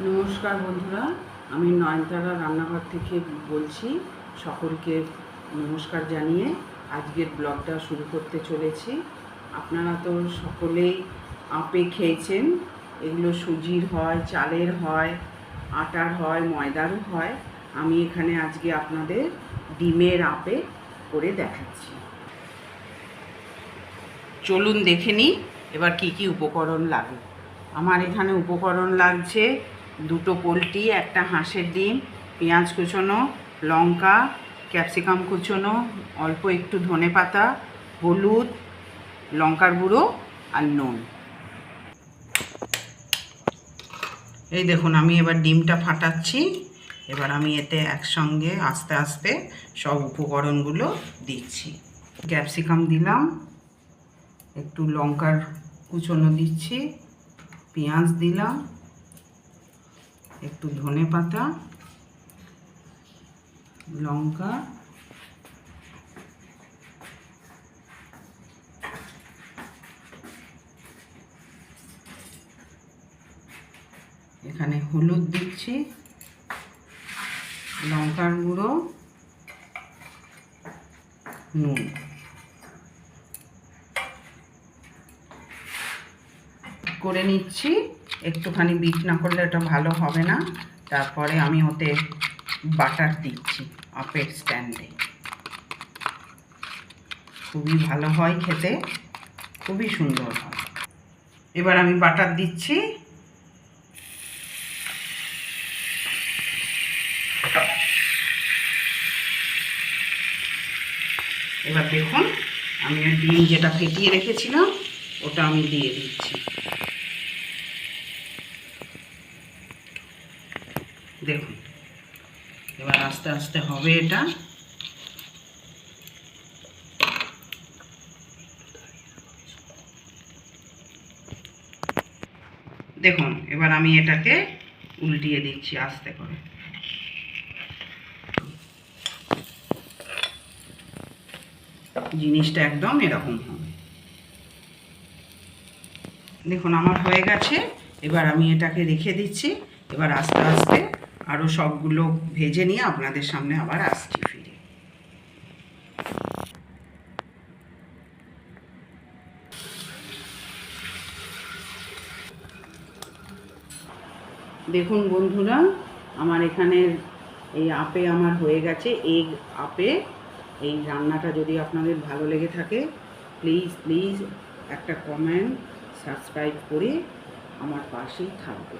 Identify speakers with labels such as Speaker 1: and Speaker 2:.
Speaker 1: নমস্কার বন্ধুরা, আমি নয়নতারা রান্নাঘর থেকে বলছি। সকলকে নমস্কার জানিয়ে আজকের ব্লগটা শুরু করতে চলেছি। আপনারা তো সকলেই আপে খেয়েছেন। এগুলো সুজির হয়, চালের হয়, আটার হয়, ময়দারও হয়। আমি এখানে আজকে আপনাদের ডিমের আপে করে দেখাচ্ছি। চলুন দেখে নিই এবার কি কি উপকরণ লাগে। আমার এখানে উপকরণ লাগছে দুটো পোলট্রি, একটা হাঁসের ডিম, পেঁয়াজ কুচোনো, লঙ্কা, ক্যাপসিকাম কুচোনো, অল্প একটু ধনেপাতা, হলুদ, লঙ্কার গুঁড়ো আর নুন। এই দেখুন, আমি এবার ডিমটা ফাটাচ্ছি। এবার আমি এতে একসঙ্গে আস্তে আস্তে সব উপকরণগুলো দিচ্ছি। ক্যাপসিকাম দিলাম, একটু লঙ্কার কুচোনো দিচ্ছি, পেঁয়াজ দিলাম, একটু ধনেপাতা, লঙ্কা, এখানে হলুদ দিচ্ছি, লঙ্কার গুঁড়ো, নুন। করে নিচ্ছি। একটুখানি বিট না করলে এটা ভালো হবে না। তারপরে আমি ওতে বাটার দিচ্ছি আপের স্ট্যান্ডে। খুবই ভালো হয় খেতে, খুবই সুন্দর হয়। এবার আমি বাটার দিচ্ছি। এবার দেখুন, আমি ডিম যেটা ফেটিয়ে রেখেছিলাম ওটা আমি দিয়ে দিচ্ছি। দেখুন, এবার আস্তে আস্তে হবে এটা। দেখুন, এবার আমি এটাকে উল্টিয়ে দিচ্ছি আস্তে করে। জিনিসটা একদম এরকম হবে। দেখুন, আমার হয়ে গেছে। এবার আমি এটাকে রেখে দিচ্ছি। এবার আস্তে আস্তে আরও সবগুলো ভেজে নিয়ে আপনাদের সামনে আবার আসছি ফিরে। দেখুন বন্ধুরা, আমার এখানে এই আপে আমার হয়ে গেছে, এগ আপে। এই রান্নাটা যদি আপনাদের ভালো লেগে থাকে, প্লিজ একটা কমেন্ট, সাবস্ক্রাইব করে আমার পাশেই থাকবে।